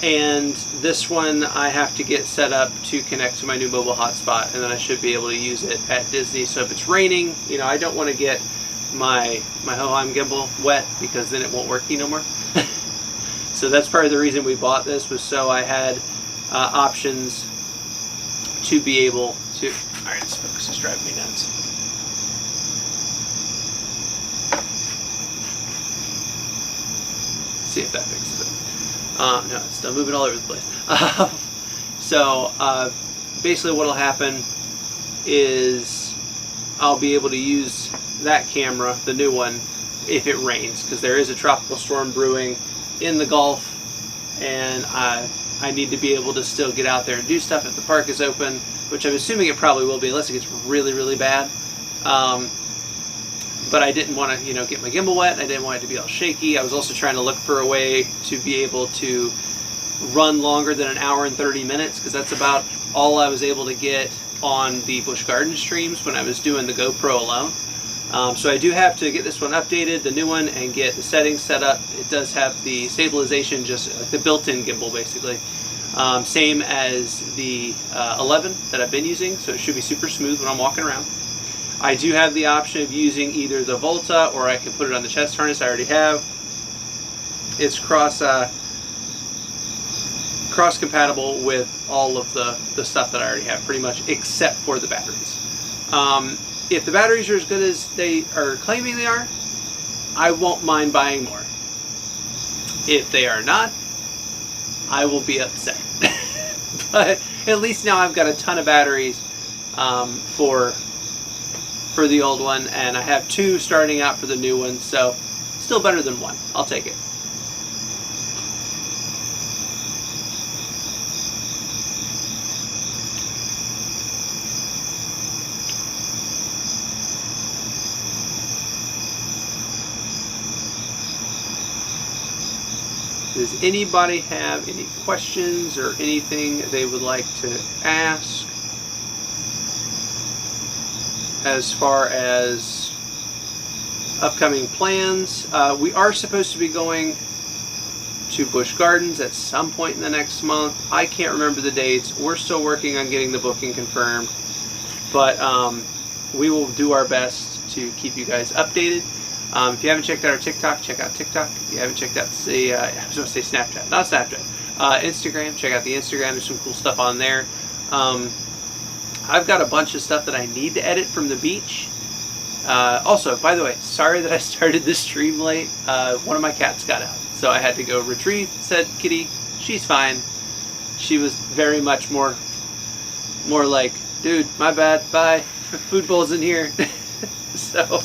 and this one I have to get set up to connect to my new mobile hotspot, and then I should be able to use it at Disney. So if it's raining, you know, I don't want to get my Ho-Heim gimbal wet, because then it won't work no more. So that's part of the reason we bought this, was so I had options to be able to... Alright, this focus is driving me nuts. See if that fixes it. No, it's still moving all over the place. So basically what will happen is I'll be able to use that camera, the new one, if it rains, because there is a tropical storm brewing in the Gulf, and I need to be able to still get out there and do stuff if the park is open, which I'm assuming it probably will be unless it gets really, really bad. But I didn't want to, you know, get my gimbal wet. I didn't want it to be all shaky. I was also trying to look for a way to be able to run longer than an hour and 30 minutes, because that's about all I was able to get on the Busch Gardens streams when I was doing the GoPro alone. So I do have to get this one updated, the new one, and get the settings set up. It does have the stabilization, just like the built-in gimbal basically. Same as the 11 that I've been using, so it should be super smooth when I'm walking around. I do have the option of using either the Volta, or I can put it on the chest harness I already have. It's cross-compatible with all of the stuff that I already have, pretty much, except for the batteries. If the batteries are as good as they are claiming they are, I won't mind buying more. If they are not, I will be upset. But at least now I've got a ton of batteries for the old one, and I have 2 starting out for the new one, so still better than 1. I'll take it. Does anybody have any questions or anything they would like to ask as far as upcoming plans? We are supposed to be going to Busch Gardens at some point in the next month. I can't remember the dates. We're still working on getting the booking confirmed, but we will do our best to keep you guys updated. If you haven't checked out our TikTok, check out TikTok. If you haven't checked out the, I was going to say Snapchat, not Snapchat, Instagram, check out the Instagram. There's some cool stuff on there. I've got a bunch of stuff that I need to edit from the beach, Also, by the way, sorry that I started this stream late. One of my cats got out, so I had to go retrieve said kitty. She's fine. She was very much more like, dude, my bad, bye. Food bowl's in here. So,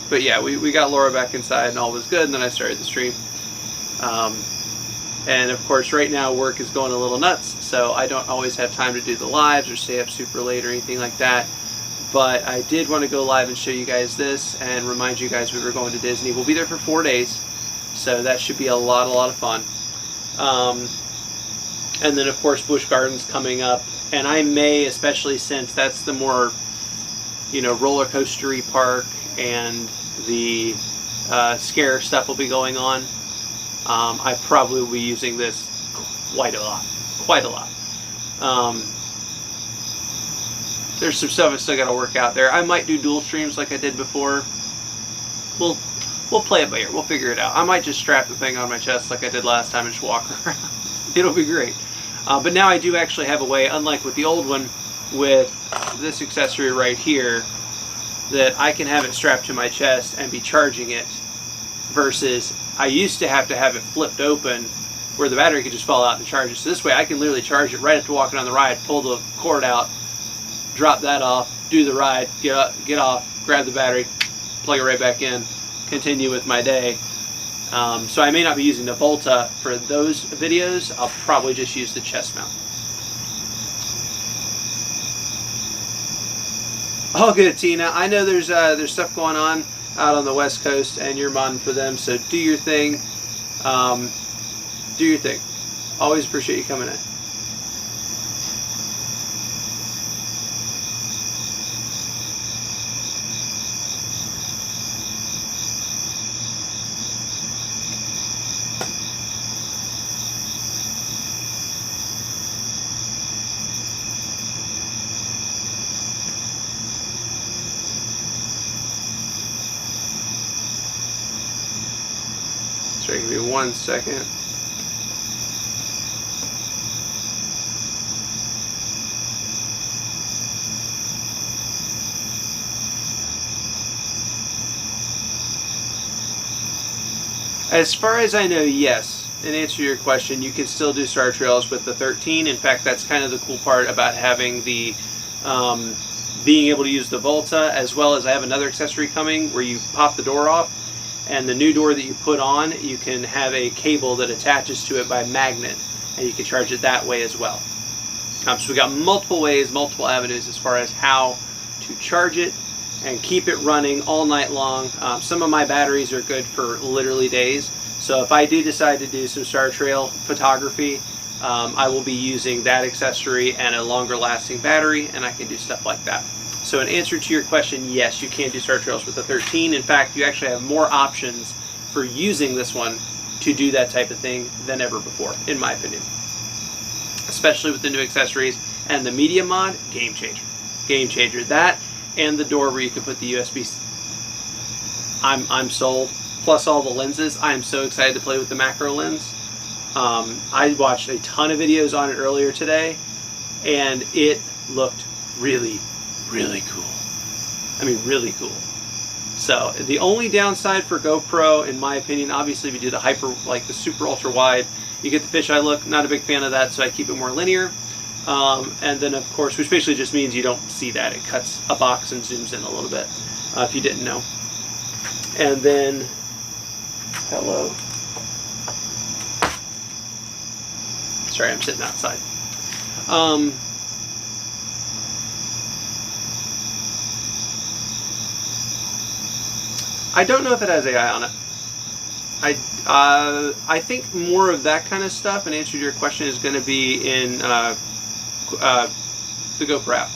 but yeah, we got Laura back inside and all was good, and then I started the stream. And of course, right now work is going a little nuts, so I don't always have time to do the lives or stay up super late or anything like that. But I did want to go live and show you guys this and remind you guys we were going to Disney. We'll be there for 4 days, so that should be a lot of fun. And then of course Busch Gardens coming up, and I may, especially since that's the more, you know, roller coastery park, and the scare stuff will be going on. I probably will be using this quite a lot. There's some stuff I still got to work out there. I might do dual streams like I did before. We'll play it by ear. We'll figure it out. I might just strap the thing on my chest like I did last time and just walk around. It'll be great. But now I do actually have a way, unlike with the old one, with this accessory right here, that I can have it strapped to my chest and be charging it, versus I used to have it flipped open where the battery could just fall out and charge it. So this way I can literally charge it right after walking on the ride, pull the cord out, drop that off, do the ride, get off, grab the battery, plug it right back in, continue with my day. So I may not be using the Volta for those videos. I'll probably just use the chest mount. All good, Tina. I know there's stuff going on out on the West Coast, and you're modding for them, so do your thing. Do your thing. Always appreciate you coming in. Sorry, give me 1 second. As far as I know, yes. In answer to your question, you can still do Star Trails with the 13. In fact, that's kind of the cool part about having the being able to use the Volta, as well as I have another accessory coming where you pop the door off, and the new door that you put on, you can have a cable that attaches to it by magnet, and you can charge it that way as well. So we got multiple ways, multiple avenues as far as how to charge it and keep it running all night long. Some of my batteries are good for literally days, so if I do decide to do some Star Trail photography, I will be using that accessory and a longer lasting battery, and I can do stuff like that. So in answer to your question, yes, you can do Star Trails with the 13. In fact, you actually have more options for using this one to do that type of thing than ever before, in my opinion. Especially with the new accessories and the media mod, game changer. Game changer. That and the door where you can put the USB. I'm sold. Plus all the lenses. I am so excited to play with the macro lens. I watched a ton of videos on it earlier today, and it looked really cool. I mean, really cool. So the only downside for GoPro, in my opinion, obviously if you do the hyper, like the super ultra wide, you get the fisheye look. Not a big fan of that, so I keep it more linear. And then of course, which basically just means you don't see that. It cuts a box and zooms in a little bit, if you didn't know. And then, hello. Sorry, I'm sitting outside. I don't know if it has AI on it. I think more of that kind of stuff, in answer to your question, is going to be in the GoPro app.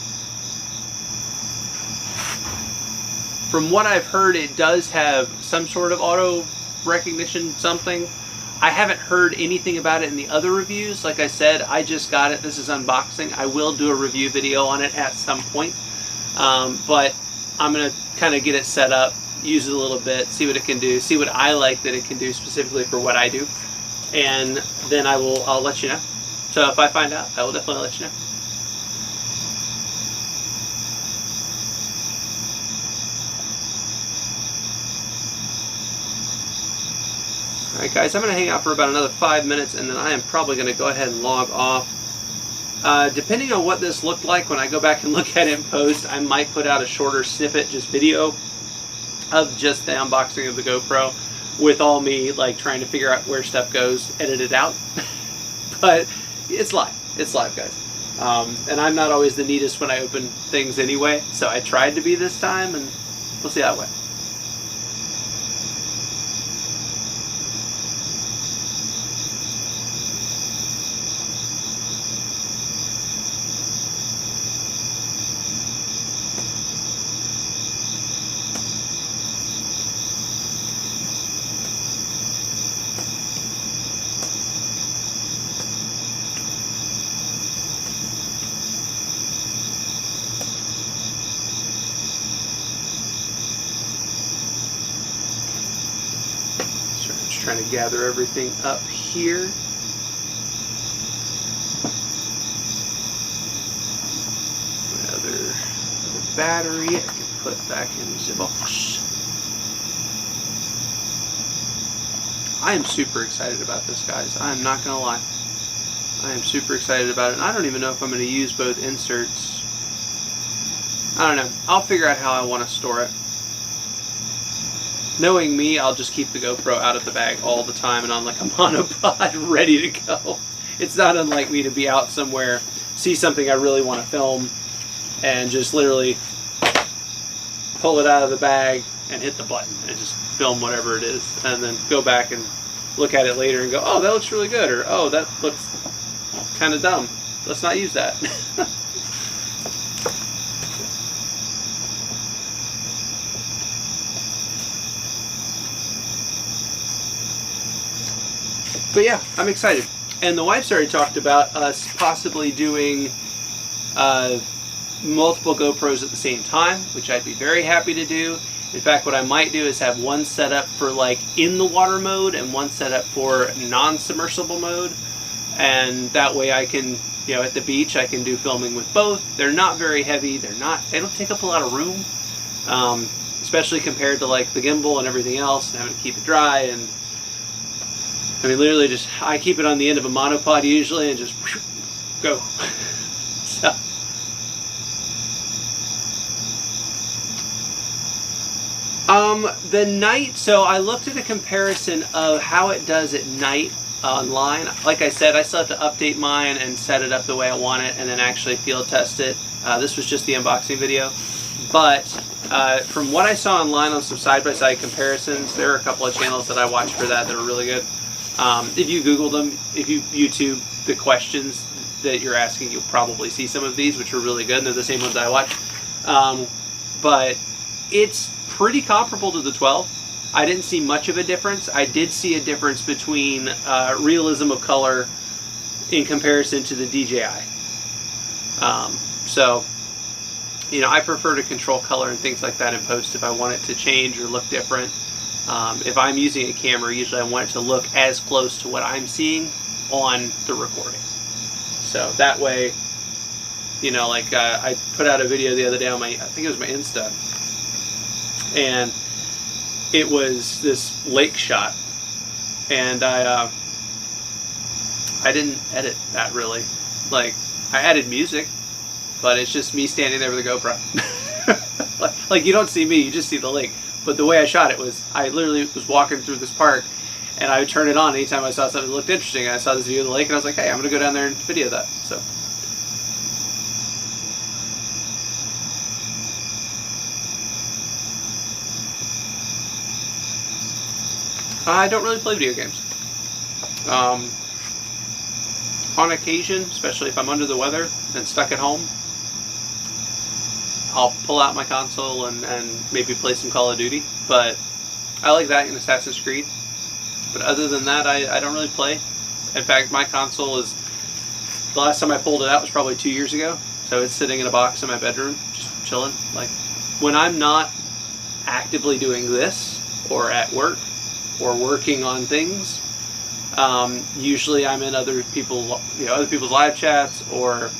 From what I've heard, it does have some sort of auto recognition something. I haven't heard anything about it in the other reviews. Like I said, I just got it. This is unboxing. I will do a review video on it at some point. But I'm going to kind of get it set up, use it a little bit, see what it can do, see what I like that it can do specifically for what I do, and then I'll let you know. So if I find out, I will definitely let you know. Alright guys, I'm going to hang out for about another 5 minutes and then I am probably going to go ahead and log off. Depending on what this looked like when I go back and look at it in post, I might put out a shorter snippet, just video of just the unboxing of the GoPro with all me like trying to figure out where stuff goes, edit it out. But it's live. It's live, guys. And I'm not always the neatest when I open things anyway, so I tried to be this time and we'll see how it went. Trying to gather everything up here. Another battery I can put back in the box. I am super excited about this, guys. I am not gonna lie. I am super excited about it, and I don't even know if I'm going to use both inserts. I don't know. I'll figure out how I want to store it. Knowing me, I'll just keep the GoPro out of the bag all the time and on like a monopod ready to go. It's not unlike me to be out somewhere, see something I really want to film, and just literally pull it out of the bag and hit the button and just film whatever it is, and then go back and look at it later and go, oh, that looks really good, or oh, that looks kind of dumb. Let's not use that. But yeah, I'm excited. And the wife's already talked about us possibly doing multiple GoPros at the same time, which I'd be very happy to do. In fact, what I might do is have one set up for like in the water mode and one set up for non-submersible mode. And that way I can, you know, at the beach I can do filming with both. They're not very heavy. They don't take up a lot of room, especially compared to like the gimbal and everything else, and having to keep it dry. And I mean, literally just, I keep it on the end of a monopod usually and just whoosh, go. So. The night, so I looked at a comparison of how it does at night online. Like I said, I still have to update mine and set it up the way I want it and then actually field test it. This was just the unboxing video. But from what I saw online on some side-by-side comparisons, there are a couple of channels that I watch for that are really good. If you Google them, if you YouTube the questions that you're asking, you'll probably see some of these, which are really good, and they're the same ones I watch. But it's pretty comparable to the 12. I didn't see much of a difference. I did see a difference between realism of color in comparison to the DJI. So, you know, I prefer to control color and things like that in post if I want it to change or look different. If I'm using a camera, usually I want it to look as close to what I'm seeing on the recording. So that way, you know, like I put out a video the other day on my, I think it was my Insta, and it was this lake shot, and I didn't edit that really. Like, I added music, but it's just me standing there with a GoPro. like you don't see me, you just see the lake. But the way I shot it was, I literally was walking through this park, and I would turn it on anytime I saw something that looked interesting. And I saw this view of the lake, and I was like, hey, I'm going to go down there and video that. So. I don't really play video games. On occasion, especially if I'm under the weather and stuck at home, I'll pull out my console and maybe play some Call of Duty, but I like that in Assassin's Creed. But other than that, I don't really play. In fact, my console is, the last time I pulled it out was probably 2 years ago, so it's sitting in a box in my bedroom, just chilling. Like, when I'm not actively doing this, or at work, or working on things, usually I'm in other people's live chats, or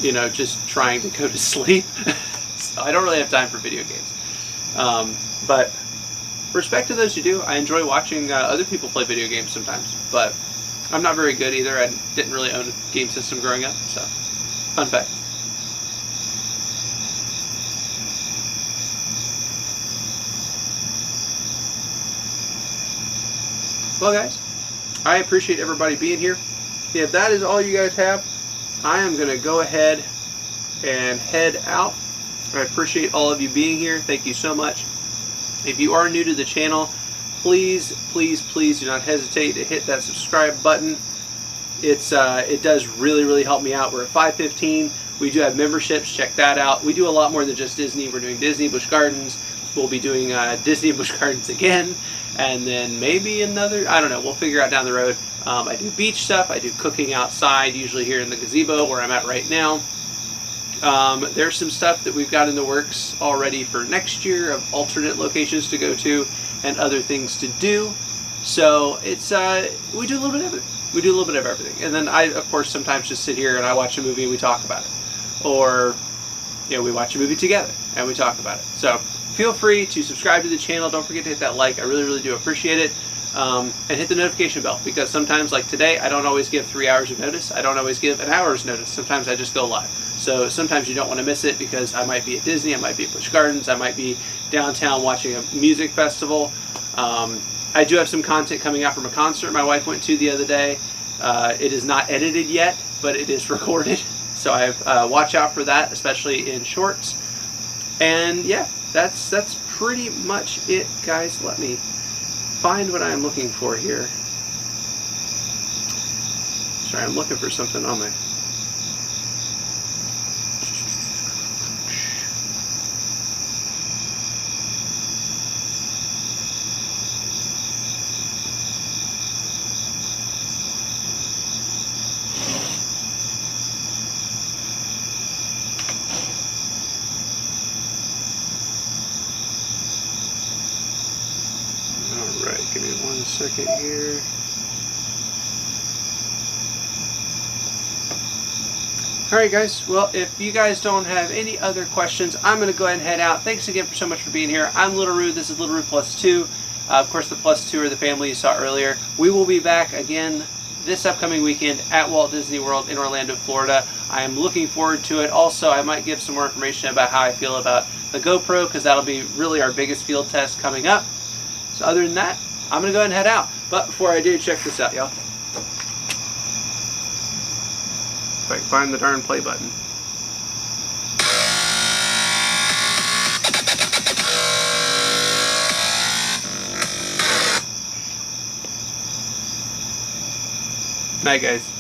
you know, just trying to go to sleep. So I don't really have time for video games. But respect to those who do. I enjoy watching other people play video games sometimes, but I'm not very good either. I didn't really own a game system growing up, so fun fact. Well, guys, I appreciate everybody being here. If that is all you guys have, I am going to go ahead and head out. I appreciate all of you being here. Thank you so much. If you are new to the channel, please, please, please do not hesitate to hit that subscribe button. It does really, really help me out. We're at 515. We do have memberships. Check that out. We do a lot more than just Disney. We're doing Disney, Busch Gardens. We'll be doing Disney and Busch Gardens again. And then maybe another, I don't know. We'll figure out down the road. I do beach stuff. I do cooking outside, usually here in the gazebo where I'm at right now. There's some stuff that we've got in the works already for next year of alternate locations to go to and other things to do. So it's we do a little bit of everything. We do a little bit of everything. And then I, of course, sometimes just sit here and I watch a movie and we talk about it. Or, you know, we watch a movie together and we talk about it. So feel free to subscribe to the channel. Don't forget to hit that like. I really, really do appreciate it. And hit the notification bell, because sometimes, like today, I don't always give 3 hours of notice. I don't always give an hour's notice. Sometimes I just go live. So sometimes you don't want to miss it, because I might be at Disney, I might be at Busch Gardens, I might be downtown watching a music festival. I do have some content coming out from a concert my wife went to the other day. It is not edited yet, but it is recorded. So I've watch out for that, especially in shorts. And yeah, that's pretty much it, guys. Let me find what I'm looking for here. Sorry, I'm looking for something on my... Alright, give me 1 second here. Alright guys, well, if you guys don't have any other questions, I'm going to go ahead and head out. Thanks again so much for being here. I'm Little Roo, this is Little Roo Plus 2. Of course, the Plus 2 are the family you saw earlier. We will be back again this upcoming weekend at Walt Disney World in Orlando, Florida. I am looking forward to it. Also, I might give some more information about how I feel about the GoPro, because that'll be really our biggest field test coming up. So other than that, I'm going to go ahead and head out. But before I do, check this out, y'all. If I can find the darn play button. Night, guys.